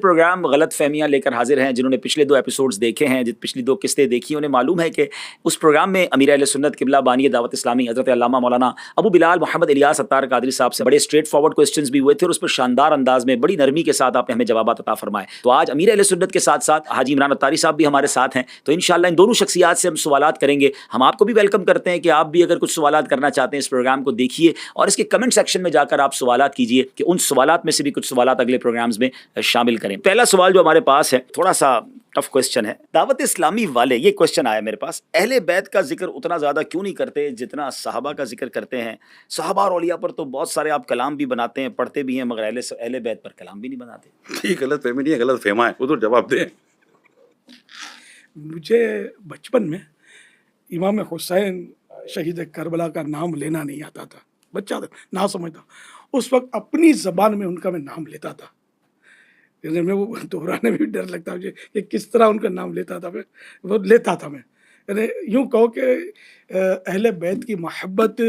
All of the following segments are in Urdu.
پروگرام غلط فہمیاں لے کر حاضر ہیں. جنہوں نے پچھلے 2 ایپیسوڈز دیکھے ہیں, پچھلی 2 قسطیں دیکھی, انہیں معلوم ہے کہ اس پروگرام میں امیر اہل سنت قبلہ بانی دعوت اسلامی حضرت علامہ مولانا ابو بلال محمد الیاس اتار قادری صاحب سے بڑے اسٹریٹ فارورڈ کوسچنز بھی ہوئے تھے, اور اس پر شاندار انداز میں بڑی نرمی کے ساتھ آپ نے ہمیں جوابات عطا فرمائے. تو آج امیر اہل سنت کے ساتھ ساتھ حاجی عمران اتاری صاحب بھی ہمارے ساتھ ہیں, تو انشاءاللہ ان دونوں شخصیات سے ہم سوالات کریں گے. ہم آپ کو بھی ویلکم کرتے ہیں کہ آپ بھی اگر کچھ سوالات کرنا چاہتے ہیں اس پروگرام کو دیکھیے اور اس کے کمنٹ سیکشن میں جا کر آپ سوالات کیجیے کہ ان سوالات میں سے بھی کچھ سوالات اگلے پروگرامز میں شامل کریں. پہلا سوال جو ہمارے پاس ہے تھوڑا سا ٹف کوسچن ہے. دعوت اسلامی والے, یہ کوسچن آیا میرے پاس, اہل بیت کا ذکر اتنا زیادہ کیوں نہیں کرتے جتنا صحابہ کا ذکر کرتے ہیں؟ صحابہ اور اولیاء پر تو بہت سارے آپ کلام بھی بناتے ہیں, پڑھتے بھی ہیں, مگر اہل بیت پر کلام بھی نہیں بناتے. یہ غلط فہمی نہیں ہے, غلط فہما ہے, ادھر جواب دیں. مجھے بچپن میں امام حسین شہید کربلا کا نام لینا نہیں آتا تھا, بچہ تھا, نہ سمجھتا. اس وقت اپنی زبان میں ان کا میں نام لیتا تھا. میں وہ دہرانے میں بھی ڈر لگتا مجھے کہ کس طرح ان کا نام لیتا تھا. وہ لیتا تھا میں, یعنی یوں کہو کہ اہل بیت کی محبت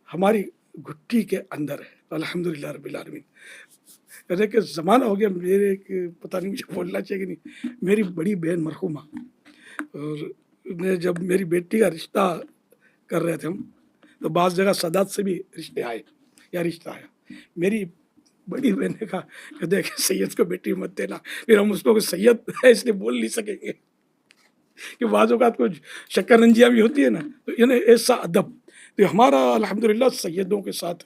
ہماری گھٹی کے اندر ہے, الحمدللہ رب العالمین. یعنی کہ زمانہ ہو گیا, میرے پتہ نہیں مجھے بولنا چاہیے کہ نہیں, میری بڑی بہن مرحومہ, اور جب میری بیٹی کا رشتہ کر رہے تھے ہم, تو بعض جگہ سادات سے بھی رشتے آئے یا رشتہ آیا. میری بڑی بہن نے کہا کہ دیکھ سید کو بیٹی مت دینا, پھر ہم اس کو سید ہے اس لیے بول نہیں سکیں گے, کہ بعض اوقات کو شکر رنجیاں بھی ہوتی ہے نا, تو یعنی ایسا ادب. تو ہمارا الحمدللہ سیدوں کے ساتھ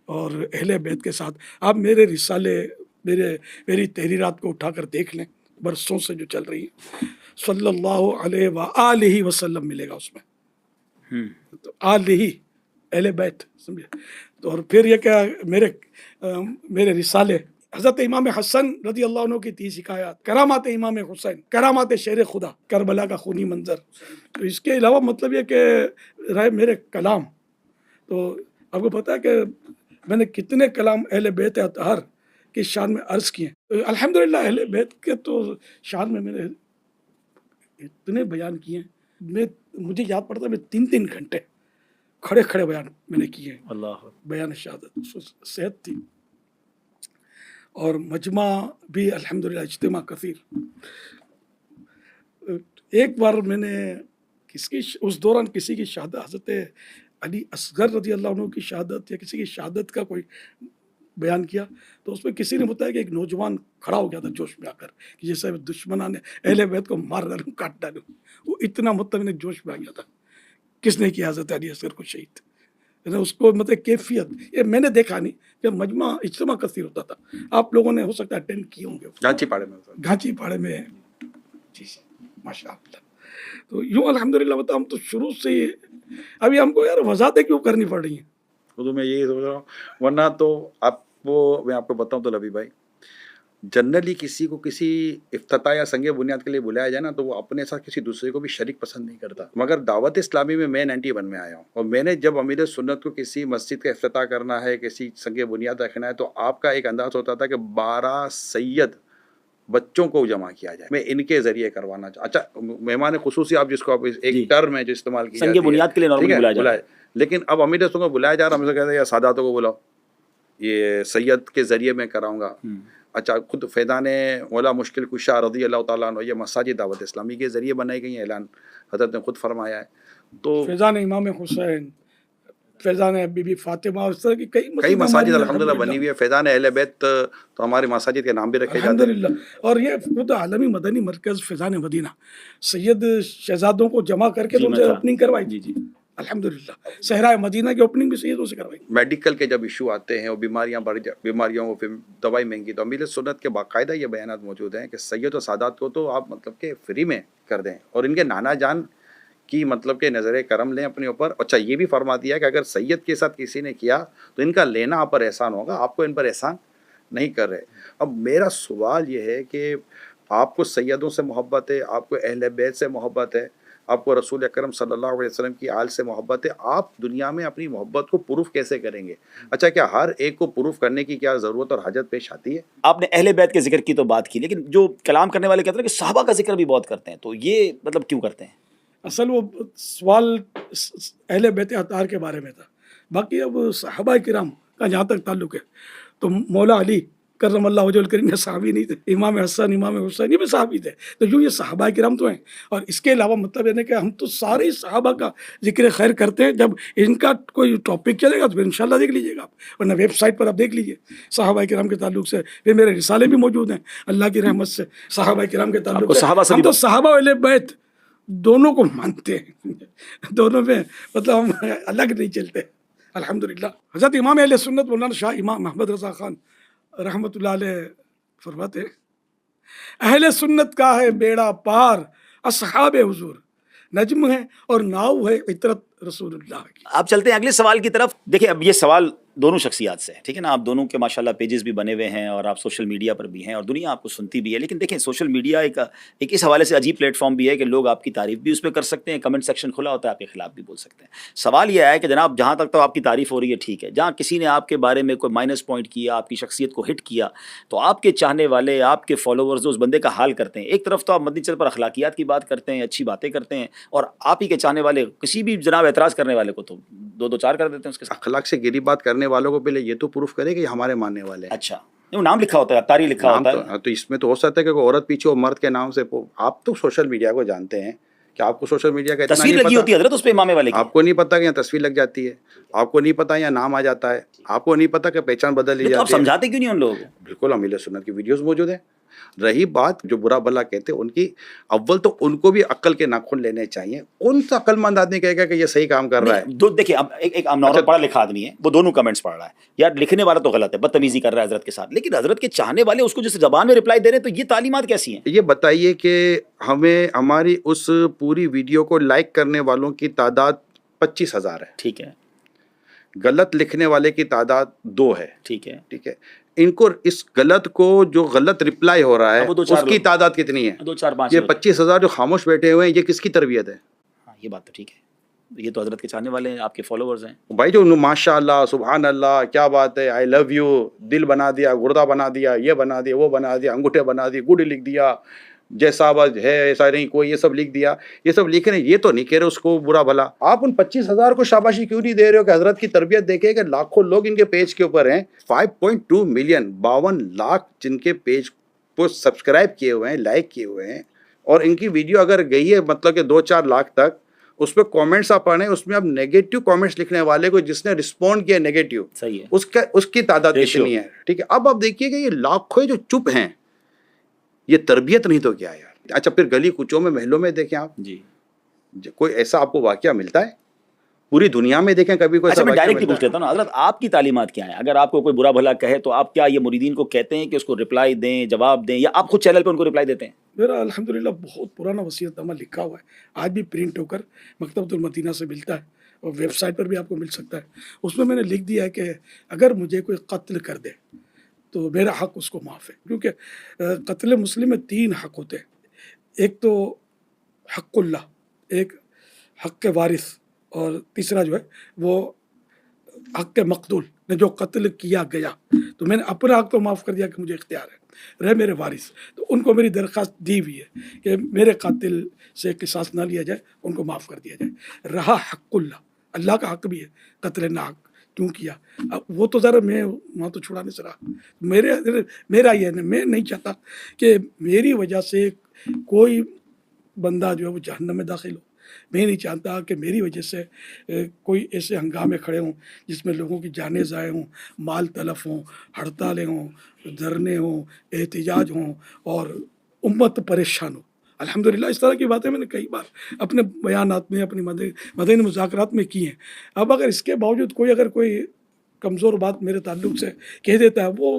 اور اہل بیت کے ساتھ, آپ میرے رسالے میری تحریرات کو اٹھا کر دیکھ لیں, برسوں سے جو چل رہی ہے, صلی اللہ علیہ وآلہ وسلم ملے گا اس میں, تو آلہ اہل بیت سمجھے. تو اور پھر یہ کہ میرے رسالے حضرت امام حسن رضی اللہ عنہ کی 30 حکایات, کرامات امام حسین, کرامات شیر خدا, کربلا کا خونی منظر. تو اس کے علاوہ مطلب یہ کہ رہے میرے کلام, تو آپ کو پتہ ہے کہ میں نے کتنے کلام اہل بیت اطہار کی شان میں عرض کیے ہیں. الحمدللہ اہل بیت کے تو شان میں نے اتنے بیان کیے ہیں, مجھے یاد پڑتا ہے میں 3 گھنٹے کھڑے بیان میں نے کیے ہیں. اللہ بیان شہادت, صحت تھی, اور مجمع بھی الحمدللہ, اجتماع کثیر. ایک بار میں نے اس دوران کسی کی شہادت, حضرت علی اصغر رضی اللہ عنہ کی شہادت یا کسی کی شہادت کا کوئی بیان کیا, تو اس میں کسی نے بتایا کہ ایک نوجوان کھڑا ہو گیا تھا جوش میں آ کر کہ جیسے دشمنان نے اہل بیت کو مار ڈالوں, کاٹ ڈالوں. وہ اتنا مطلب جوش میں آ گیا تھا. کس نے کیا حضرت علی اصغر کو شہید؟ اس کو مطلب کیفیت یہ میں نے دیکھا نہیں کہ مجمع اجتماع کثیر ہوتا تھا. آپ لوگوں نے ہو سکتا ہے اٹینڈ کیے ہوں گے گھانچی پاڑے میں. جی ماشاء اللہ. تو یوں الحمدللہ بتا, ہم تو شروع سے ہی, ابھی ہم کو یار وضاحتیں کیوں کرنی پڑ رہی ہیں؟ تو میں یہی سوچ رہا ہوں, ورنہ تو میں آپ کو بتاؤں تو لبی بھائی, جنرلی کسی کو کسی افتتاح یا سنگ بنیاد کے لیے بلایا جائے نا, تو وہ اپنے ساتھ کسی دوسرے کو بھی شریک پسند نہیں کرتا. مگر دعوت اسلامی میں 91 میں آیا ہوں, اور میں نے جب امیر سنت کو کسی مسجد کا افتتاح کرنا ہے, کسی سنگ بنیاد رکھنا ہے, تو آپ کا ایک انداز ہوتا تھا کہ 12 سید بچوں کو جمع کیا جائے, میں ان کے ذریعے کروانا اچھا مہمان خصوصی آپ جس کو آپ ایک ٹرم ہے جو استعمال کی سنگ بنیاد کے لیے نارملی بلایا جاتا ہے, لیکن اب امیر سنت کو بلایا جا رہا, ہم سے کہتے ہیں یا ساداتوں کو بلاؤ, یہ سید کے ذریعے میں کراؤں گا. اچھا خود فیضان مولا مشکل کشا رضی اللہ تعالیٰ عنہ, یہ مساجد دعوت اسلامی کے ذریعے بنائی گئی ہیں, اعلان حضرت نے خود فرمایا ہے. تو فیضان امام حسین, فیضان بی بی فاطمہ, اس طرح کی کئی مساجد الحمدللہ بنی ہوئی ہے. فیضان اہل بیت تو ہمارے مساجد کے نام بھی رکھے جاتے ہیں الحمدللہ. اور یہ خود عالمی مدنی مرکز فیضان مدینہ, سید شہزادوں کو جمع کر کے ان سے اوپننگ کروائی. جی الحمدللہ. صحرائے مدینہ کی اوپننگ بھی سیدوں سے کروائی. میڈیکل کے جب ایشو آتے ہیں اور بیماریوں کو پھر دوائی مہنگی, تو امیر سنت کے باقاعدہ یہ بیانات موجود ہیں کہ سید و سادات کو تو آپ مطلب کہ فری میں کر دیں, اور ان کے نانا جان کی مطلب کہ نظر کرم لیں اپنے اوپر. اچھا یہ بھی فرما دیا کہ اگر سید کے ساتھ کسی نے کیا تو ان کا لینا آپ پر احسان ہوگا, آپ کو ان پر احسان نہیں کر رہے. اب میرا سوال یہ ہے کہ آپ کو سیدوں سے محبت ہے, آپ کو اہل بیت سے محبت ہے, آپ کو رسول اکرم صلی اللہ علیہ وسلم کی آل سے محبت ہے, آپ دنیا میں اپنی محبت کو پروف کیسے کریں گے؟ اچھا کیا ہر ایک کو پروف کرنے کی کیا ضرورت اور حاجت پیش آتی ہے؟ آپ نے اہل بیت کے ذکر کی تو بات کی, لیکن جو کلام کرنے والے کہتے ہیں کہ صحابہ کا ذکر بھی بہت کرتے ہیں, تو یہ مطلب کیوں کرتے ہیں؟ اصل وہ سوال اہل بیت اطہار کے بارے میں تھا. باقی اب صحابہ کرام کا جہاں تک تعلق ہے تو مولا علی کرم اللہ وجہ الکریم یہ صحابی نہیں تھے, امام حسن امام حسین یہ بھی صحابی تھے. تو یوں یہ صحابہ کرام تو ہیں. اور اس کے علاوہ مطلب یہ ہے کہ ہم تو سارے صحابہ کا ذکر خیر کرتے ہیں. جب ان کا کوئی ٹاپک چلے گا تو پھر انشاءاللہ دیکھ لیجیے گا آپ, ورنہ ویب سائٹ پر آپ دیکھ لیجیے صحابہ کرام کے تعلق سے. پھر میرے رسالے بھی موجود ہیں اللہ کی رحمت سے صحابہ کرام کے تعلق سے. ہم تو صحابہ اہل بیت دونوں کو مانتے ہیں, دونوں میں مطلب ہم الگ نہیں چلتے الحمدللہ. حضرت امام اہل سنت مولانا شاہ امام محمد رضا خان رحمۃ اللہ علیہ فرماتے ہیں, اہل سنت کا ہے بیڑا پار اصحاب حضور, نجم ہے اور ناؤ ہے عطرت رسول اللہ کی. آپ چلتے ہیں اگلے سوال کی طرف. دیکھیں اب یہ سوال دونوں شخصیات سے ہے, ٹھیک ہے نا, آپ دونوں کے ماشاءاللہ پیجز بھی بنے ہوئے ہیں اور آپ سوشل میڈیا پر بھی ہیں اور دنیا آپ کو سنتی بھی ہے. لیکن دیکھیں سوشل میڈیا ایک اس حوالے سے عجیب پلیٹ فارم بھی ہے کہ لوگ آپ کی تعریف بھی اس پہ کر سکتے ہیں, کمنٹ سیکشن کھلا ہوتا ہے, آپ کے خلاف بھی بول سکتے ہیں. سوال یہ ہے کہ جناب جہاں تک تو آپ کی تعریف ہو رہی ہے ٹھیک ہے, جہاں کسی نے آپ کے بارے میں کوئی مائنس پوائنٹ کیا, آپ کی شخصیت کو ہٹ کیا, تو آپ کے چاہنے والے آپ کے فالوورز اس بندے کا حال کرتے ہیں. ایک طرف تو آپ مدنی چل پر اخلاقیات کی بات کرتے ہیں, اچھی باتیں کرتے ہیں, اور آپ ہی کے چاہنے والے کسی بھی جناب اعتراض کرنے والے کو تو دو چار کر دیتے ہیں اس کے ساتھ. اخلاق سے گری بات کرنے والوں کو پہلے یہ تو پروف کرے کہ یہ ہمارے ماننے والے ہیں. اچھا نام لکھا ہوتا ہے, تاریخ لکھا ہوتا ہے, تو اس میں تو ہو سکتا ہے کہ کوئی عورت پیچھے ہو مرد کے نام سے. آپ تو سوشل میڈیا کو جانتے ہیں کہ آپ کو سوشل میڈیا کا تصویر لگی ہوتی ہے حضرت اس پہ امام والے کی, آپ کو نہیں پتا کہ یہاں تصویر لگ جاتی ہے, آپ کو نہیں پتا یہاں نام آ جاتا ہے, آپ کو نہیں پتا کہ پہچان بدل لی تو آپ جاتی ہے. سمجھاتے کیوں نہیں ان لوگوں کو؟ بالکل ہم اہل سنت کی ویڈیوز موجود ہیں. رہی بات جو برا بھلا کہتے ہیں ان کی, اول تو ان کو بھی عقل کے ناخن لینے چاہیے. ان سے عقل مند آدمی کہے گا کہ یہ صحیح کام کر رہا ہے. دیکھیں اب ایک نارمل پڑھا لکھا آدمی ہے, وہ دونوں کمنٹس پڑھ رہا ہے, یار لکھنے والا تو غلط ہے, بدتمیزی کر رہا ہے حضرت کے ساتھ, لیکن حضرت کے چاہنے والے اس کو جس زبان میں رپلائی دے رہے ہیں, تو یہ تعلیمات کیسی ہیں؟ یہ بتائیے کہ ہمیں ہماری اس پوری ویڈیو کو لائک کرنے والوں کی تعداد 25,000 ہے. ٹھیک ہے. غلط لکھنے والے کی تعداد 2 ہے. ٹھیک ہے. ٹھیک ہے. ان کو اس غلط کو جو غلط رپلائی ہو رہا ہے اس کی تعداد کتنی ہے؟ 2-4-5. یہ 25,000 جو خاموش بیٹھے ہوئے ہیں, یہ کس کی تربیت ہے؟ ہاں یہ بات تو ٹھیک ہے, یہ تو حضرت کے چاہنے والے ہیں, آپ کے فالوورز ہیں. بھائی جو ماشاء اللہ سبحان اللہ کیا بات ہے, آئی لو یو, دل بنا دیا, گردہ بنا دیا, یہ بنا دیا, وہ بنا دیا, انگوٹھے بنا دیے, گڈ لکھ دیا, جیسا بس ہے ایسا نہیں کوئی, یہ سب لکھ دیا. یہ سب لکھ رہے ہیں, یہ تو نہیں کہہ رہے اس کو برا بھلا. آپ ان 25,000 کو شاباشی کیوں نہیں دے رہے ہو کہ حضرت کی تربیت دیکھے کہ لاکھوں لوگ ان کے پیج کے اوپر ہیں. 5.2 ملین 52 لاکھ جن کے پیج کو سبسکرائب کیے ہوئے ہیں, لائک کیے ہوئے ہیں, اور ان کی ویڈیو اگر گئی ہے مطلب کہ 2-4 لاکھ تک, اس پہ کامنٹس آپ پڑھیں, اس میں اب نیگیٹو کامنٹس لکھنے والے کو جس نے رسپونڈ کیا نیگیٹو, صحیح ہے, اس کی تعداد کتنی ہے؟ ٹھیک ہے. اب آپ دیکھیے کہ یہ لاکھوں جو چپ ہیں, یہ تربیت نہیں تو کیا یار. اچھا پھر گلی کوچوں میں محلوں میں دیکھیں آپ, جی کوئی ایسا آپ کو واقعہ ملتا ہے؟ پوری دنیا میں دیکھیں کبھی کوئی. اچھا میں ڈائریکٹلی پوچھ لیتا ہوں نا حضرت, آپ کی تعلیمات کیا ہیں؟ اگر آپ کو کوئی برا بھلا کہے تو آپ کیا یہ مریدین کو کہتے ہیں کہ اس کو رپلائی دیں, جواب دیں, یا آپ خود چینل پہ ان کو رپلائی دیتے ہیں؟ میرا الحمدللہ بہت پرانا وصیت نامہ لکھا ہوا ہے, آج بھی پرنٹ ہو کر مکتبۃ المدینہ سے ملتا ہے, اور ویب سائٹ پر بھی آپ کو مل سکتا ہے. اس میں نے لکھ دیا ہے کہ اگر مجھے کوئی قتل کر دے تو میرا حق اس کو معاف ہے. کیونکہ قتل مسلم میں 3 حق ہوتے ہیں, ایک تو حق اللہ, ایک حق کے وارث, اور تیسرا جو ہے وہ حق کے مقتول نے جو قتل کیا گیا. تو میں نے اپنا حق تو معاف کر دیا کہ مجھے اختیار ہے, رہے میرے وارث, تو ان کو میری درخواست دی ہوئی ہے کہ میرے قاتل سے قصاص نہ لیا جائے, ان کو معاف کر دیا جائے. رہا حق اللہ, اللہ کا حق بھی ہے, قتل نہ حق کیوں کیا, اب وہ تو ذرا میں وہاں تو چھڑانے سے رہا. میرا یہ میں نہیں چاہتا کہ میری وجہ سے کوئی بندہ جو ہے وہ جہنم میں داخل ہو. میں نہیں چاہتا کہ میری وجہ سے کوئی ایسے ہنگامے کھڑے ہوں جس میں لوگوں کی جانیں ضائع ہوں, مال تلف ہوں, ہڑتالیں ہوں, دھرنے ہوں, احتجاج ہوں, اور امت پریشان ہو. الحمدللہ اس طرح کی باتیں میں نے کئی بار اپنے بیانات میں, اپنی مدنی مذاکرات میں کی ہیں. اب اگر اس کے باوجود کوئی کمزور بات میرے تعلق سے کہہ دیتا ہے, وہ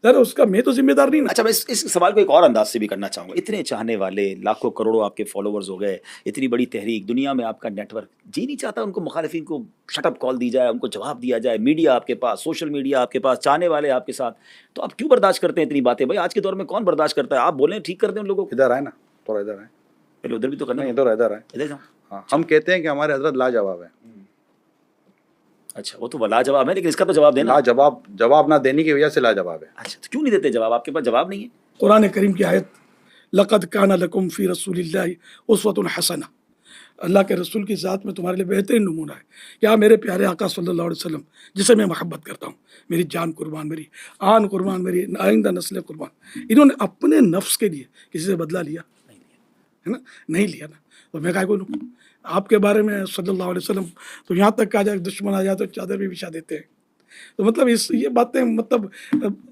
اس کا میں تو ذمہ دار نہیں. اچھا میں اس سوال کو ایک اور انداز سے بھی کرنا چاہوں گا. اتنے چاہنے والے, لاکھوں کروڑوں آپ کے فالوورز ہو گئے, اتنی بڑی تحریک, دنیا میں آپ کا نیٹ ورک, جی نہیں چاہتا ان کو مخالفین کو شٹ اپ کال دی جائے, ان کو جواب دیا جائے, میڈیا آپ کے پاس, سوشل میڈیا آپ کے پاس, چاہنے والے آپ کے ساتھ, تو آپ کیوں برداشت کرتے ہیں اتنی باتیں؟ بھائی آج کے دور میں کون برداشت کرتا ہے؟ آپ بولیں, ٹھیک کر دیں ان لوگوں کو. ادھر آئے نا, تھوڑا ادھر آئے, پہلے ادھر بھی تو کرنا ہے, ادھر آئے. ادھر جاؤ. ہاں ہم کہتے ہیں کہ ہمارے حضرت لاجواب ہے. اچھا وہ تو لاجواب ہے, لیکن اس کا تو جواب دینا. جواب نہ دینے کی وجہ سے لاجواب ہے. اچھا تو کیوں نہیں دیتے جواب؟ آپ کے پاس جواب نہیں ہے؟ قرآن کریم کی آیت لقد کان لکم فی رسول اللہ اسوۃ حسنہ, اللہ کے رسول کی ذات میں تمہارے لیے بہترین نمونہ ہے کیا میرے پیارے آقا صلی اللہ علیہ وسلم جسے میں محبت کرتا ہوں، میری جان قربان، میری آن قربان، میری آئندہ نسل قربان، انہوں نے اپنے نفس کے لیے کسی سے بدلہ لیا ہے نا؟ نہیں لیا نا، تو میں کیا بولوں آپ کے بارے میں صلی اللہ علیہ وسلم، تو یہاں تک کہا جائے دشمن آ جائے تو چادر بھی بچھا دیتے ہیں. تو مطلب یہ باتیں مطلب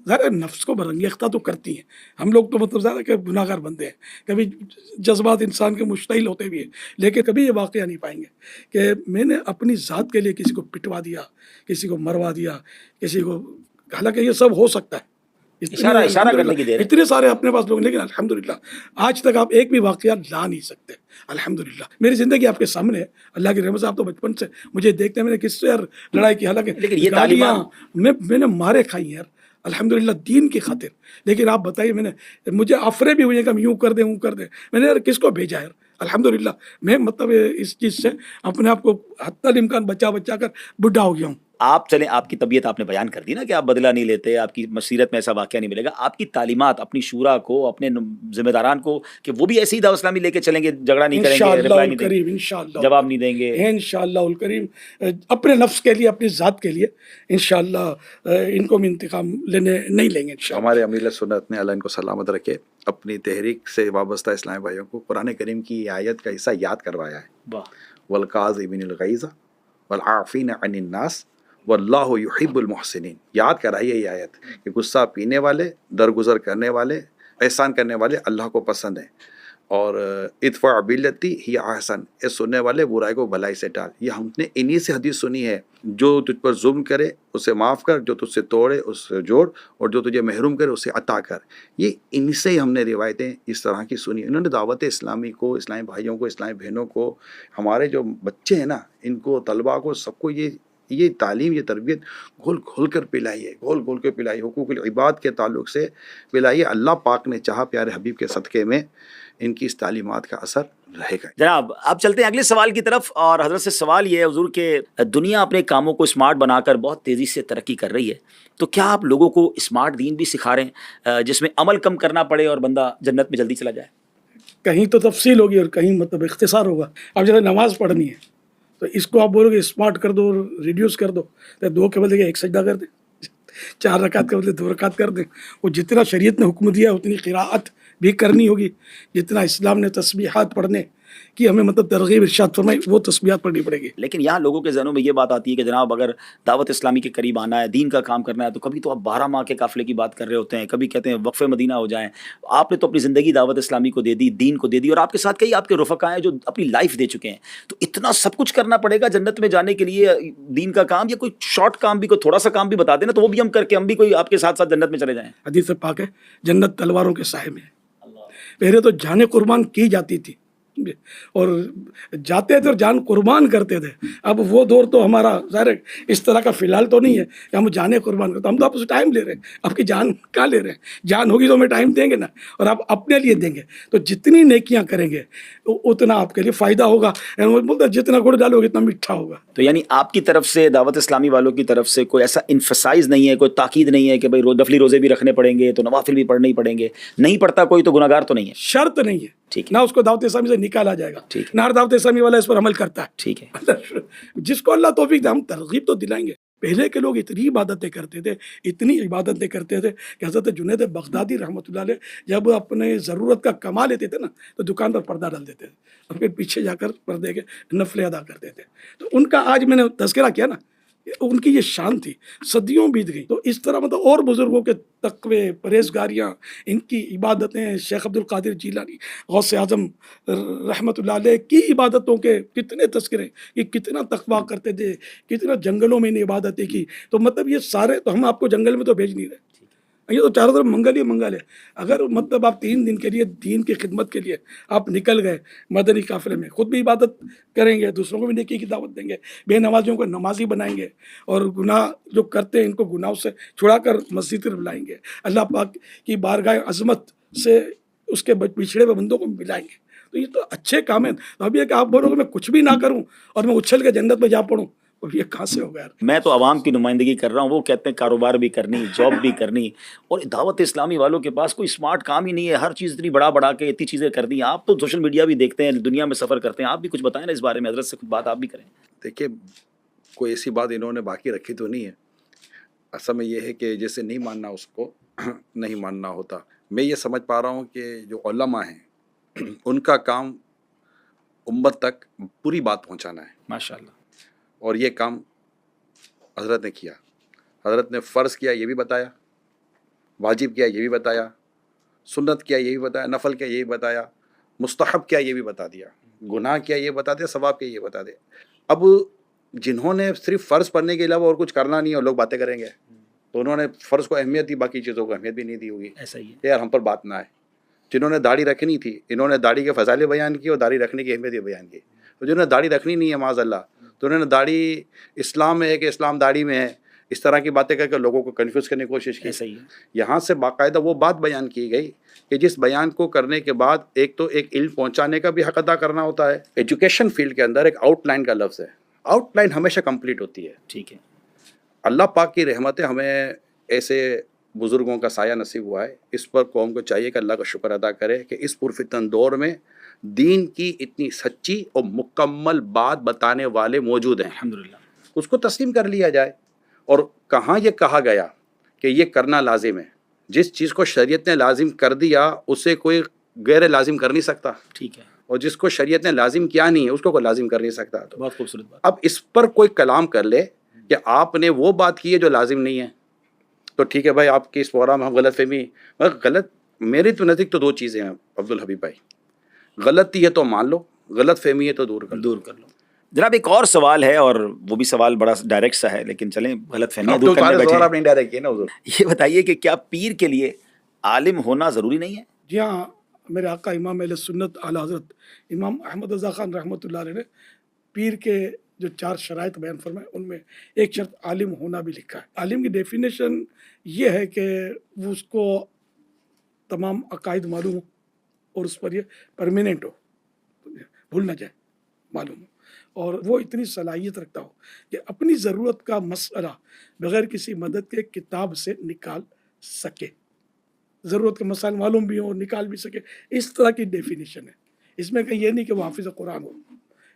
ظاہر نفس کو برانگیختہ تو کرتی ہیں. ہم لوگ تو مطلب ظاہر کہ گناہ گار بنتے ہیں، کبھی جذبات انسان کے مشتعل ہوتے بھی ہیں، لیکن کبھی یہ واقعہ نہیں پائیں گے کہ میں نے اپنی ذات کے لیے کسی کو پٹوا دیا، کسی کو مروا دیا، کسی کو، حالانکہ یہ سب ہو سکتا ہے، اشارہ کرنے کی دیر ہے. اتنے سارے اپنے پاس لوگ، لیکن الحمدللہ آج تک آپ ایک بھی واقعہ لا نہیں سکتے. الحمدللہ میری زندگی آپ کے سامنے ہے، اللہ کی رحمت سے. آپ تو بچپن سے مجھے دیکھتے ہیں، میں نے کس سے یار لڑائی کی، حالانکہ لیکن یہ گالیاں تعلیمات میں نے مارے کھائی ہیں یار الحمدللہ دین کی خاطر. لیکن آپ بتائیے، مجھے آفرے بھی ہوئی ہیں کہ ہم یوں کر دیں، کر دیں. میں نے یار کس کو بھیجا یار؟ الحمدللہ میں مطلب اس چیز سے اپنے آپ کو حتی الامکان بچا کر بڈھا ہو گیا ہوں. آپ چلیں، آپ کی طبیعت آپ نے بیان کر دی نا کہ آپ بدلہ نہیں لیتے، آپ کی مسیرت میں ایسا واقعہ نہیں ملے گا. آپ کی تعلیمات اپنی شورا کو، اپنے ذمہ داران کو، کہ وہ بھی ایسی دعوت اسلامی لے کے چلیں گے، جھگڑا نہیں کریں گے، رپلائی نہیں دیں گے، انشاءاللہ جواب نہیں دیں گے. انشاءاللہ الکریم اپنے نفس کے لیے، اپنی ذات کے لیے انشاءاللہ ان کو بھی انتقام لینے نہیں لیں گے انشاءاللہ. ہمارے امیر سنت نے، اللہ ان کو سلامت رکھے، اپنی تحریک سے وابستہ اسلامی بھائیوں کو قرآن کریم کی یہ آیت کا حصہ یاد کروایا ہے. واہ. والقاظمین الغیظ والعافین عن الناس واللہ یحب المحسنین. یاد کرائیے یہ آیت کہ غصہ پینے والے، درگزر کرنے والے، احسان کرنے والے اللہ کو پسند ہیں. اور ادفع بالتی ہی احسن، یہ سننے والے برائی کو بھلائی سے ٹال. یہ ہم نے انہی سے حدیث سنی ہے، جو تجھ پر ظلم کرے اسے معاف کر، جو تجھ سے توڑے اس سے جوڑ، اور جو تجھے محروم کرے اسے عطا کر. یہ ان سے ہی ہم نے روایتیں اس طرح کی سنی. انہوں نے دعوت اسلامی کو، اسلامی بھائیوں کو، اسلامی بہنوں کو، ہمارے جو بچے ہیں نا، ان کو، طلباء کو، سب کو یہ تعلیم، یہ تربیت گھول گھول کر پلائیے، گھول گھول کر پلائیے، حقوق العباد کے تعلق سے پلائیے. اللہ پاک نے چاہا پیارے حبیب کے صدقے میں ان کی اس تعلیمات کا اثر رہے گا. جناب اب چلتے ہیں اگلے سوال کی طرف. اور حضرت سے سوال یہ ہے حضور کہ دنیا اپنے کاموں کو اسمارٹ بنا کر بہت تیزی سے ترقی کر رہی ہے، تو کیا آپ لوگوں کو اسمارٹ دین بھی سکھا رہے ہیں جس میں عمل کم کرنا پڑے اور بندہ جنت میں جلدی چلا جائے؟ کہیں تو تفصیل ہوگی اور کہیں مطلب اختصار ہوگا. اب جیسے نماز پڑھنی ہے تو اس کو آپ بولو گے اسمارٹ کر دو اور ریڈیوس کر دو، تو 2 کے بدلے 1 سجدہ کر دیں، 4 رکعت کے بدلے 2 رکعت کر دیں. وہ جتنا شریعت نے حکم دیا اتنی قراءت بھی کرنی ہوگی، جتنا اسلام نے تسبیحات پڑھنے کی ہمیں مطلب ترغیب ارشاد فرمائی، وہ تسبیحات پڑھنی پڑے گی. لیکن یہاں لوگوں کے ذہنوں میں یہ بات آتی ہے کہ جناب اگر دعوت اسلامی کے قریب آنا ہے، دین کا کام کرنا ہے، تو کبھی تو آپ 12 ماہ کے قافلے کی بات کر رہے ہوتے ہیں، کبھی کہتے ہیں وقف مدینہ ہو جائیں. آپ نے تو اپنی زندگی دعوت اسلامی کو دے دی، دین کو دے دی، اور آپ کے ساتھ کئی آپ کے رفقا ہیں جو اپنی لائف دے چکے ہیں. تو اتنا سب کچھ کرنا پڑے گا جنت میں جانے کے لیے دین کا کام، یا کوئی شارٹ کام بھی، کوئی تھوڑا سا کام بھی بتا دینا تو وہ بھی ہم کر کے ہم بھی کوئی آپ کے ساتھ ساتھ جنت میں چلے جائیں؟ حدیث پاک ہے جنت تلواروں کے سائے میں ہے. پہلے تو جانیں قربان کی جاتی تھی اور جاتے تھے اور جان قربان کرتے تھے. اب وہ دور تو ہمارا ظاہر اس طرح کا فی الحال تو نہیں ہے کہ ہم جانیں قربان کرتے. ہم تو آپ سے ٹائم لے رہے ہیں، آپ کی جان کہاں لے رہے ہیں؟ جان ہوگی تو ہمیں ٹائم دیں گے نا، اور آپ اپنے لیے دیں گے. تو جتنی نیکیاں کریں گے اتنا آپ کے لیے فائدہ ہوگا. بولتے جتنا گڑ ڈالو گے اتنا میٹھا ہوگا. تو یعنی آپ کی طرف سے، دعوت اسلامی والوں کی طرف سے کوئی ایسا انفسائز نہیں ہے، کوئی تاکید نہیں ہے کہ بھائی نفلی روزے بھی رکھنے پڑیں گے تو نوافل بھی پڑھنے ہی پڑیں گے، نہیں پڑھتا کوئی تو گناہ گار تو نہیں ہے؟ شرط نہیں ہے، ٹھیک ہے، نہ اس کو دعوت اسلامی سے نکالا جائے گا، ٹھیک نہ ہر دعوت اسلامی والا اس پر عمل کرتا ہے. ٹھیک ہے. جس کو اللہ توفیق دے ہم ترغیب تو دلائیں گے. پہلے کے لوگ اتنی عبادتیں کرتے تھے، اتنی عبادتیں کرتے تھے کہ حضرت جنید بغدادی رحمۃ اللہ علیہ جب اپنے ضرورت کا کما لیتے تھے نا تو دکان پر پردہ ڈال دیتے تھے اور پھر پیچھے جا کر پردے کے نفلیں ادا کرتے تھے. تو ان کا آج میں نے تذکرہ کیا نا، ان کی یہ شان تھی، صدیوں بیت گئی. تو اس طرح مطلب اور بزرگوں کے تقوے، پرہیزگاریاں، ان کی عبادتیں، شیخ عبد القادر جیلانی، غوث اعظم رحمۃ اللہ علیہ کی عبادتوں کے کتنے تذکرے، یہ کتنا تقویٰ کرتے تھے، کتنا جنگلوں میں انہیں عبادتیں کی. تو مطلب یہ سارے تو ہم آپ کو جنگل میں تو بھیج نہیں رہے، یہ تو چاروں طرف منگل ہی منگل ہے. اگر مطلب آپ 3 دن کے لیے دین کی خدمت کے لیے آپ نکل گئے مدنی قافلے میں، خود بھی عبادت کریں گے، دوسروں کو بھی نیکی کی دعوت دیں گے، بے نمازیوں کو نمازی بنائیں گے، اور گناہ جو کرتے ہیں ان کو گناہوں سے چھڑا کر مسجد طرف لائیں گے، اللہ پاک کی بارگاہ عظمت سے اس کے بچھڑے ہوئے بندوں کو ملائیں گے. تو یہ تو اچھے کام ہیں. تو اب یہ کہ آپ بولو کہ میں کچھ بھی نہ کروں اور میں اچھل کے جنت میں جا پڑوں، اور یہ کہاں سے ہوگا یار؟ میں تو عوام کی نمائندگی کر رہا ہوں، وہ کہتے ہیں کاروبار بھی کرنی، جاب بھی کرنی، اور دعوت اسلامی والوں کے پاس کوئی اسمارٹ کام ہی نہیں ہے، ہر چیز اتنی بڑا کے اتنی چیزیں کر دی. آپ تو سوشل میڈیا بھی دیکھتے ہیں، دنیا میں سفر کرتے ہیں، آپ بھی کچھ بتائیں نا اس بارے میں، حضرت سے کچھ بات آپ بھی کریں. دیکھیے کوئی ایسی بات انہوں نے باقی رکھی تو نہیں ہے. اصل میں یہ ہے کہ جیسے نہیں ماننا اس کو نہیں ماننا ہوتا. میں یہ سمجھ پا رہا ہوں کہ جو علماء ہیں ان کا کام امت تک پوری بات پہنچانا ہے، ماشاء اللہ. اور یہ کام حضرت نے کیا. حضرت نے فرض کیا یہ بھی بتایا، واجب کیا یہ بھی بتایا، سنت کیا یہ بھی بتایا، نفل کیا یہ بھی بتایا، مستحب کیا یہ بھی بتا دیا، گناہ کیا یہ بتا دیا، ثواب کیا یہ بتا دیا. اب جنہوں نے صرف فرض پڑھنے کے علاوہ اور کچھ کرنا نہیں ہے اور لوگ باتیں کریں گے تو انہوں نے فرض کو اہمیت دی، باقی چیزوں کو اہمیت بھی نہیں دی ہوگی. ایسا ہی ہے. یار ہم پر بات نہ آئے. جنہوں نے داڑھی رکھنی تھی انہوں نے داڑھی کے فضائل بیان کی اور داڑھی رکھنے کی اہمیت بھی بیان کی. اور جنہوں نے داڑھی رکھنی نہیں ہے معاذ اللہ تو انہوں نے داڑھی اسلام میں ہے کہ اسلام داڑھی میں ہے، اس طرح کی باتیں کر کے لوگوں کو کنفیوز کرنے کی کوشش کی. ایسا ہی ہے. یہاں سے باقاعدہ وہ بات بیان کی گئی کہ جس بیان کو کرنے کے بعد ایک تو ایک علم پہنچانے کا بھی حق ادا کرنا ہوتا ہے. ایجوکیشن فیلڈ کے اندر ایک آؤٹ لائن کا لفظ ہے، آؤٹ لائن ہمیشہ کمپلیٹ ہوتی ہے. ٹھیک ہے. اللہ پاک کی رحمت ہے، ہمیں ایسے بزرگوں کا سایہ نصیب ہوا ہے. اس پر قوم کو چاہیے کہ اللہ کا شکر ادا کرے کہ اس پرفتن دور میں دین کی اتنی سچی اور مکمل بات بتانے والے موجود ہیں. الحمدللہ. اس کو تسلیم کر لیا جائے. اور کہاں یہ کہا گیا کہ یہ کرنا لازم ہے؟ جس چیز کو شریعت نے لازم کر دیا اسے کوئی غیر لازم کر نہیں سکتا، ٹھیک ہے. اور جس کو شریعت نے لازم کیا نہیں ہے اس کو کوئی لازم کر نہیں سکتا. تو بہت خوبصورت بات. اب اس پر کوئی کلام کر لے کہ آپ نے وہ بات کی ہے جو لازم نہیں ہے تو ٹھیک ہے بھائی، آپ کی اس پروگرام میں ہم غلط فہمی غلط. میری تو نزدیک تو دو چیزیں ہیں عبدالحبیب بھائی، غلطی ہے تو مان لو، غلط فہمی ہے تو دور کر دور کر لو. جناب ایک اور سوال ہے، اور وہ بھی سوال بڑا ڈائریکٹ سا ہے، لیکن چلیں غلط فہمیاں دور کرنے بیٹھے ہیں. آپ نے ڈائریکٹ کیا نا حضور. یہ بتائیے کہ کیا پیر کے لیے عالم ہونا ضروری نہیں ہے؟ جی ہاں، میرے آقا امام اہل سنت اعلیٰ حضرت امام احمد رضا خان رحمۃ اللہ علیہ نے پیر کے جو 4 شرائط بیان فرمائے ان میں ایک شرط عالم ہونا بھی لکھا ہے. عالم کی ڈیفینیشن یہ ہے کہ وہ اس کو تمام عقائد معلوم ہو اور اس پر یہ پرماننٹ ہو، بھول نہ جائے، معلوم ہو، اور وہ اتنی صلاحیت رکھتا ہو کہ اپنی ضرورت کا مسئلہ بغیر کسی مدد کے کتاب سے نکال سکے، ضرورت کے مسائل معلوم بھی ہوں اور نکال بھی سکے. اس طرح کی ڈیفینیشن ہے. اس میں کہیں یہ نہیں کہ وہ حافظ قرآن ہو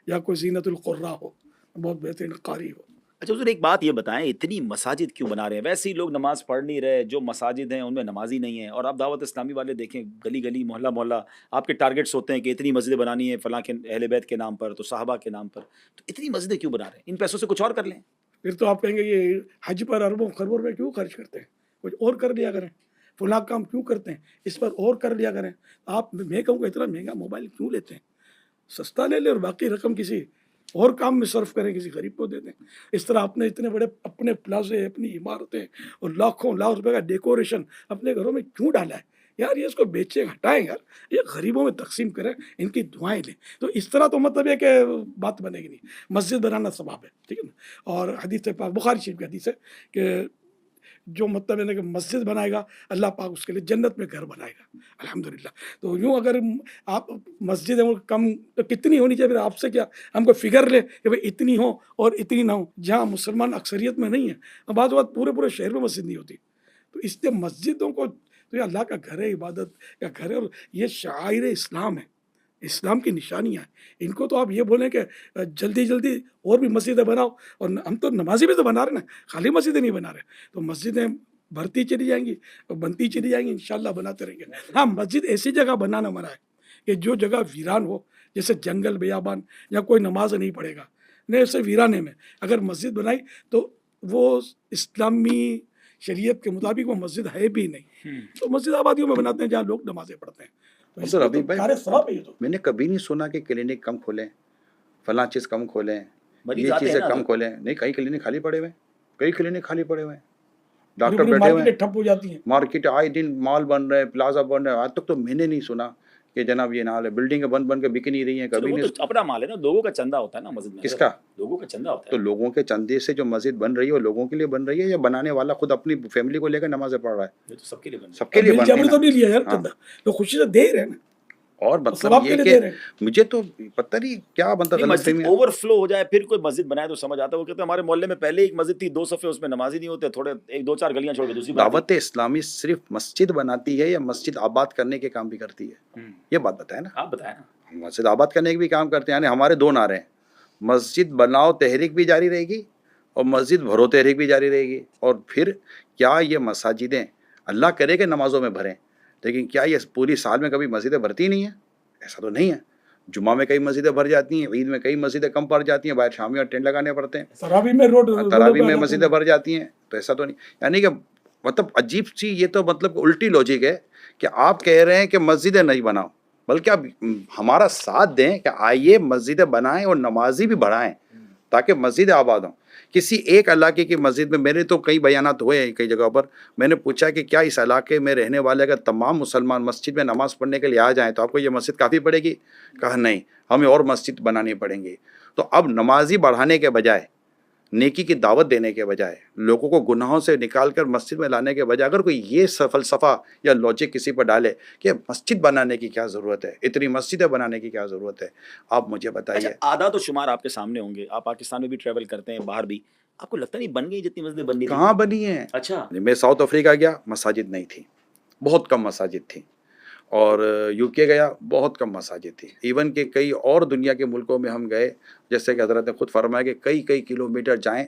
یا کوئی زینت القراء ہو، بہت بہترین قاری ہو. اچھا حضور ایک بات یہ بتائیں، اتنی مساجد کیوں بنا رہے ہیں؟ ویسے ہی لوگ نماز پڑھ نہیں رہے، جو مساجد ہیں ان میں نمازی نہیں ہیں. اور آپ دعوت اسلامی والے دیکھیں، گلی گلی محلہ محلہ آپ کے ٹارگٹس ہوتے ہیں کہ اتنی مسجدیں بنانی ہیں فلاں کے اہل بیت کے نام پر، تو صحابہ کے نام پر. تو اتنی مسجدیں کیوں بنا رہے ہیں؟ ان پیسوں سے کچھ اور کر لیں. پھر تو آپ کہیں گے یہ حج پر اربوں خربوں روپے کیوں خرچ کرتے ہیں، کچھ اور کر لیا کریں. فلاں کام کیوں کرتے ہیں، اس پر اور کر لیا کریں. آپ میں کہوں گا اتنا مہنگا موبائل کیوں لیتے ہیں، سستا لے لیں اور باقی رقم کسی اور کام میں صرف کریں، کسی غریب کو دے دیں. اس طرح آپ نے اتنے بڑے اپنے پلازے، اپنی عمارتیں اور لاکھوں لاکھ روپے کا ڈیکوریشن اپنے گھروں میں کیوں ڈالا ہے یار؟ یہ اس کو بیچیں، ہٹائیں یار، یہ غریبوں میں تقسیم کریں، ان کی دعائیں لیں. تو اس طرح تو مطلب یہ کہ بات بنے گی نہیں. مسجد بنانا ثواب ہے، ٹھیک ہے نا. اور حدیث پاک بخاری شریف کی حدیث ہے کہ جو مطلب ہے کہ مسجد بنائے گا اللہ پاک اس کے لیے جنت میں گھر بنائے گا. الحمدللہ. تو یوں اگر آپ مسجد کم تو کتنی ہونی چاہیے؟ پھر آپ سے کیا ہم کو فگر لے کہ بھائی اتنی ہو اور اتنی نہ ہو. جہاں مسلمان اکثریت میں نہیں ہے، بعض اوقات پورے شہر میں مسجد نہیں ہوتی. تو اس لیے مسجدوں کو تو یہ اللہ کا گھر ہے، عبادت کا گھر ہے، اور یہ شعائر اسلام ہے، اسلام کی نشانیاں ہیں. ان کو تو آپ یہ بولیں کہ جلدی جلدی اور بھی مسجدیں بناؤ، اور ہم تو نمازی بھی تو بنا رہے نا، خالی مسجدیں نہیں بنا رہے. تو مسجدیں بڑھتی چلی جائیں گی اور بنتی چلی جائیں گی، انشاءاللہ بناتے رہیں گے. ہاں، مسجد ایسی جگہ بنانا منع ہے کہ جو جگہ ویران ہو، جیسے جنگل بیابان، یا کوئی نماز نہیں پڑھے گا، نہیں اسے ویرانے میں اگر مسجد بنائی تو وہ اسلامی شریعت کے مطابق وہ مسجد ہے بھی نہیں. تو مسجد آبادیوں میں بناتے ہیں جہاں لوگ نمازیں پڑھتے ہیں. تو اس سر کو ابھی تو کار ثواب ہے. یہ تو میں نے کبھی نہیں سنا کہ کلینک کم کھولیں، فلاں چیز کم کھولیں، مریض یہ آتے ہیں چیزیں نا کم حضرت. کھولیں. نہیں، کئی کلینک خالی پڑے ہوئے ہیں، کئی کلینک خالی پڑے ہوئے ہیں، ڈاکٹر پوری بیٹھے ہوئے ہیں. مارکیٹیں ٹھپ ہو جاتی ہیں. مارکیٹ آئے دن مال بن رہے ہیں، پلازا بن رہے ہیں. آج تک تو میں نے نہیں سنا کہ جناب یہ نال ہے، بلڈنگیں بن کے بک نہیں رہی ہیں. کبھی وہ نہیں. تو اپنا مال ہے نا، لوگوں کا چندہ ہوتا ہے نا مسجد میں. کس کا؟ لوگوں کا چندہ ہوتا تو ہے. لوگوں کے چندے سے جو مسجد بن رہی ہے وہ لوگوں کے لیے بن رہی ہے یا بنانے والا خود اپنی فیملی کو لے کر نمازیں پڑھ رہا ہے؟ یہ تو سب کے لیے بن سب کے لیے بن رہی ہے تو نا. نہیں لیا یار ہاں. چندہ، تو خوشی سے دے ہی رہے نا. اور ثواب مطلب کے یہ لیے کہ دے رہے ہیں۔ مجھے تو پتہ نہیں کیا مطلب غلط مسجد فہمی ہے۔ اوور فلو ہو جائے پھر کوئی مسجد بنائے تو سمجھ آتا ہے. وہ کہتے ہیں ہمارے محلے میں پہلے ایک مسجد تھی 2 صفحے اس میں نمازی نہیں ہوتے, تھوڑے 1-2-4 گلیاں چھوڑ کے دوسری بناتی. دعوت اسلامی صرف مسجد بناتی ہے یا مسجد آباد کرنے کے کام بھی کرتی ہے؟ یہ بات بتائیں نا. آپ بتائیں نا. مسجد آباد کرنے کے بھی کام کرتے ہیں. یعنی ہمارے 2 نعرے ہیں, مسجد بناؤ تحریک بھی جاری رہے گی اور مسجد بھرو تحریک بھی جاری رہے گی. اور پھر کیا یہ مساجدیں اللہ کرے کہ نمازوں میں بھریں, لیکن کیا یہ پوری سال میں کبھی مسجدیں بھرتی نہیں ہیں؟ ایسا تو نہیں ہے. جمعہ میں کئی مسجدیں بھر جاتی ہیں, عید میں کئی مسجدیں کم پڑ جاتی ہیں, باہر شامی اور ٹینٹ لگانے پڑتے ہیں, تراویح میں تراویح میں مسجدیں بھر جاتی ہیں. تو ایسا تو نہیں. یعنی کہ مطلب عجیب سی یہ تو مطلب الٹی لوجک ہے کہ آپ کہہ رہے ہیں کہ مسجدیں نہیں بناؤ, بلکہ آپ ہمارا ساتھ دیں کہ آئیے مسجدیں بنائیں اور نمازی بھی بڑھائیں تاکہ مسجد آباد ہوں. کسی ایک علاقے کی مسجد میں, میرے تو کئی بیانات ہوئے ہیں کئی جگہ پر, میں نے پوچھا کہ کیا اس علاقے میں رہنے والے اگر تمام مسلمان مسجد میں نماز پڑھنے کے لیے آ جائیں تو آپ کو یہ مسجد کافی پڑے گی؟ کہا نہیں, ہمیں اور مسجد بنانی پڑیں گی. تو اب نمازی بڑھانے کے بجائے, نیکی کی دعوت دینے کے بجائے, لوگوں کو گناہوں سے نکال کر مسجد میں لانے کے بجائے, اگر کوئی یہ فلسفہ یا لاجک کسی پر ڈالے کہ مسجد بنانے کی کیا ضرورت ہے, اتنی مسجدیں بنانے کی کیا ضرورت ہے, آپ مجھے بتائیے. اعداد و شمار آپ کے سامنے ہوں گے, آپ پاکستان میں بھی ٹریول کرتے ہیں, باہر بھی, آپ کو لگتا نہیں بن گئی جتنی مسجدیں بننی تھی؟ کہاں بنی ہیں؟ اچھا, میں ساؤتھ افریقہ گیا, مساجد نہیں تھی, بہت کم مساجد تھی. اور یو کے گیا, بہت کم مساجد تھی. ایون کہ کئی اور دنیا کے ملکوں میں ہم گئے, جیسے کہ حضرت نے خود فرمایا کہ کئی کلومیٹر جائیں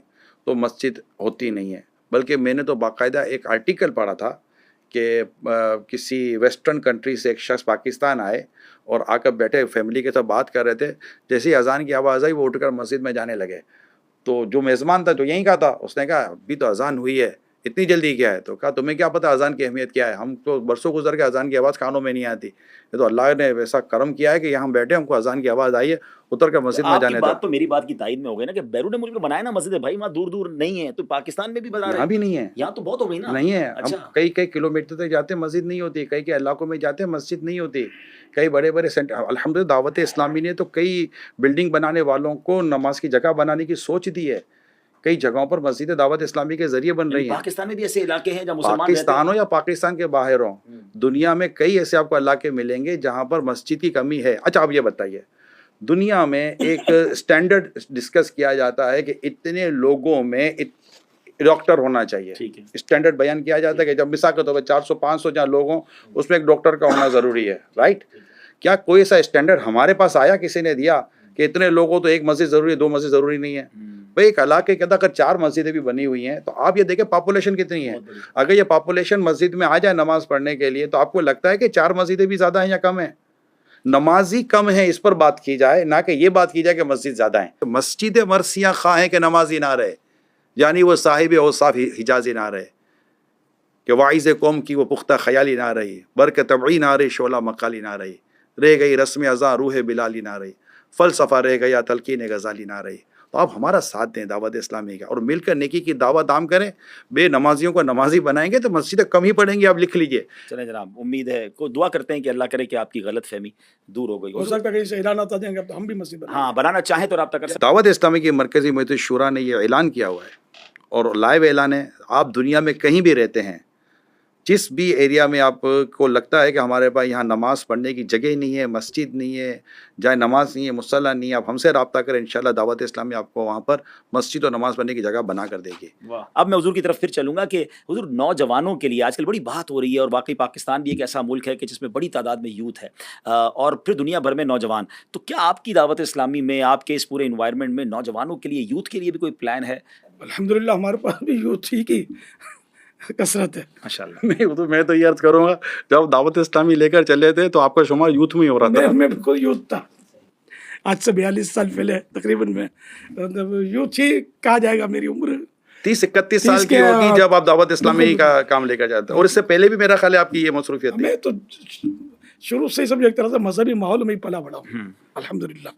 تو مسجد ہوتی نہیں ہے. بلکہ میں نے تو باقاعدہ ایک آرٹیکل پڑھا تھا کہ کسی ویسٹرن کنٹری سے ایک شخص پاکستان آئے اور آ کر بیٹھے, فیملی کے ساتھ بات کر رہے تھے, جیسے ہی اذان کی آواز آئی وہ اٹھ کر مسجد میں جانے لگے. تو جو میزبان تھا جو یہیں کا تھا, اس نے کہا ابھی تو اذان ہوئی ہے, اتنی جلدی کیا ہے؟ تو کہا تمہیں کیا پتہ اذان کی اہمیت کیا ہے, ہم تو برسوں گزر کے اذان کی آواز کانوں میں نہیں آتی, یہ تو اللہ نے ویسا کرم کیا ہے کہ یہاں بیٹھے ہم کو اذان کی آواز آئی ہے, اتر کر مسجد میں آپ کی جانے دو. بات تو میری بات کی تائید میں ہو گئی نا کہ بیرون ملک میں بنائے نا مسجدیں, بھائی وہاں دور دور نہیں ہے, تو پاکستان میں بھی بنا رہے یہاں ہیں, بھی نہیں ہے, یہاں تو بہت ہو گئی نا. نہیں ہے. ہم اچھا, کئی کلومیٹر تک جاتے ہیں مسجد نہیں ہوتی, کئی علاقوں میں جاتے ہیں مسجد نہیں ہوتی. کئی بڑے بڑے سینٹر, الحمدللہ دعوت اسلامی نے تو کئی بلڈنگ بنانے والوں کو نماز کی جگہ بنانے کی سوچ دی ہے. کئی جگہوں پر مسجد دعوت اسلامی کے ذریعے بن رہی ہیں. پاکستان میں بھی ایسے علاقے ہیں جہاں مسلمان رہتے پاکستان ہو یا پاکستان کے باہر ہوں, ہیں. دنیا میں کئی ایسے آپ کو علاقے ملیں گے جہاں پر مسجد کی کمی ہے. اچھا آپ یہ بتائیے, دنیا میں ایک سٹینڈرڈ ڈسکس کیا جاتا ہے کہ اتنے لوگوں میں ڈاکٹر ہونا چاہیے. ٹھیک ہے, اسٹینڈرڈ بیان کیا جاتا ہے کہ جب مثال کے طور پہ 400-500 جہاں لوگ ہوں اس میں ایک ڈاکٹر کا ہونا ضروری ہے, رائٹ؟ کیا کوئی ایسا اسٹینڈرڈ ہمارے پاس آیا, کسی نے دیا کہ اتنے لوگوں تو ایک مسجد ضروری ہے, 2 مسجد ضروری نہیں ہے؟ بھائی ایک علاقے کے اندر اگر 4 مسجدیں بھی بنی ہوئی ہیں تو آپ یہ دیکھیں پاپولیشن کتنی ہے. اگر یہ پاپولیشن مسجد میں آ جائے نماز پڑھنے کے لیے تو آپ کو لگتا ہے کہ 4 مسجدیں بھی زیادہ ہیں یا کم ہیں؟ نمازی کم ہیں اس پر بات کی جائے, نہ کہ یہ بات کی جائے کہ مسجد زیادہ ہیں. مسجد مرثیہ خواہ ہیں کہ نمازی نہ رہے, یعنی وہ صاحب اوصاف حجازی نہ رہے, کہ واعظ قوم کی وہ پختہ خیالی نہ رہی, برق طبعی نہ رہی, شعلہ مقالی نہ رہی, رہ گئی رسم ازاں روح بلالی نہ رہی, فلسفہ رہ گیا تلقین غزالی نہ رہی. تو آپ ہمارا ساتھ دیں دعوت اسلامی کا, اور مل کر نیکی کی دعوت عام کریں. بے نمازیوں کو نمازی بنائیں گے تو مسجدیں کم ہی پڑیں گی, آپ لکھ لیجئے. چلیں جناب, امید ہے کو دعا کرتے ہیں کہ اللہ کرے کہ آپ کی غلط فہمی دور ہو گئی ہو سکتا ہے کہ اسے اعلان آتا دیں گے تو ہم بھی مسجد بنائیں. ہاں, بنانا چاہیں تو رابطہ کر سکتے دعوت اسلامی کی مرکزی میت الشورا نے یہ اعلان کیا ہوا ہے, اور لائیو اعلان ہے. آپ دنیا میں کہیں بھی رہتے ہیں, جس بھی ایریا میں آپ کو لگتا ہے کہ ہمارے پاس یہاں نماز پڑھنے کی جگہ نہیں ہے, مسجد نہیں ہے, جائے نماز نہیں ہے, مصلی نہیں ہے, آپ ہم سے رابطہ کریں, انشاءاللہ دعوت اسلامی آپ کو وہاں پر مسجد اور نماز پڑھنے کی جگہ بنا کر دے گی. اب میں حضور کی طرف پھر چلوں گا کہ حضور نوجوانوں کے لیے آج کل بڑی بات ہو رہی ہے, اور واقعی پاکستان بھی ایک ایسا ملک ہے کہ جس میں بڑی تعداد میں یوتھ ہے, اور پھر دنیا بھر میں نوجوان. تو کیا آپ کی دعوت اسلامی میں, آپ کے اس پورے انوائرمنٹ میں نوجوانوں کے لیے, یوتھ کے لیے بھی کوئی پلان ہے؟ الحمدللہ ہمارے پاس بھی یوتھ ہی کی کثرت ہے. ماشاءاللہ. میں تو یہ عرض کروں گا, جب دعوت اسلامی لے کر چلے تھے تو آپ کا شمار یوتھ میں ہی ہو رہا تھا. میں بالکل یوتھ تھا, آج سے 42 سال پہلے تقریباً میں یوتھ ہی کہا جائے گا. میری عمر 30-31 سال کی ہوگی جب آپ دعوت اسلامی کا کام لے کر جاتے ہیں, اور اس سے پہلے بھی میرا خیال ہے آپ کی یہ مصروفیت تھی. میں تو شروع سے ہی سب ایک طرح سے مذہبی ماحول میں ہی پلا بڑا ہوں الحمدللہ.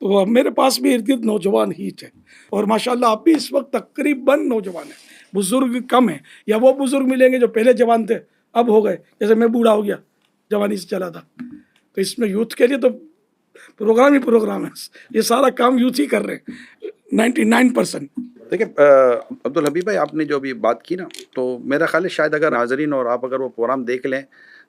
تو میرے پاس بھی ارد گرد نوجوان ہی تھے, اور ماشاءاللہ اب بھی اس وقت تقریباً نوجوان ہیں, بزرگ کم ہیں, یا وہ بزرگ ملیں گے جو پہلے جوان تھے اب ہو گئے, جیسے میں بوڑھا ہو گیا, جوانی سے چلا تھا. تو اس میں یوتھ کے لیے تو پروگرام ہی پروگرام ہے, یہ سارا کام یوتھ ہی کر رہے ہیں 99%. دیکھیں عبدالحبیب بھائی, آپ نے جو ابھی بات کی نا, تو میرا خیال ہے شاید اگر حاضرین اور آپ اگر وہ پروگرام دیکھ لیں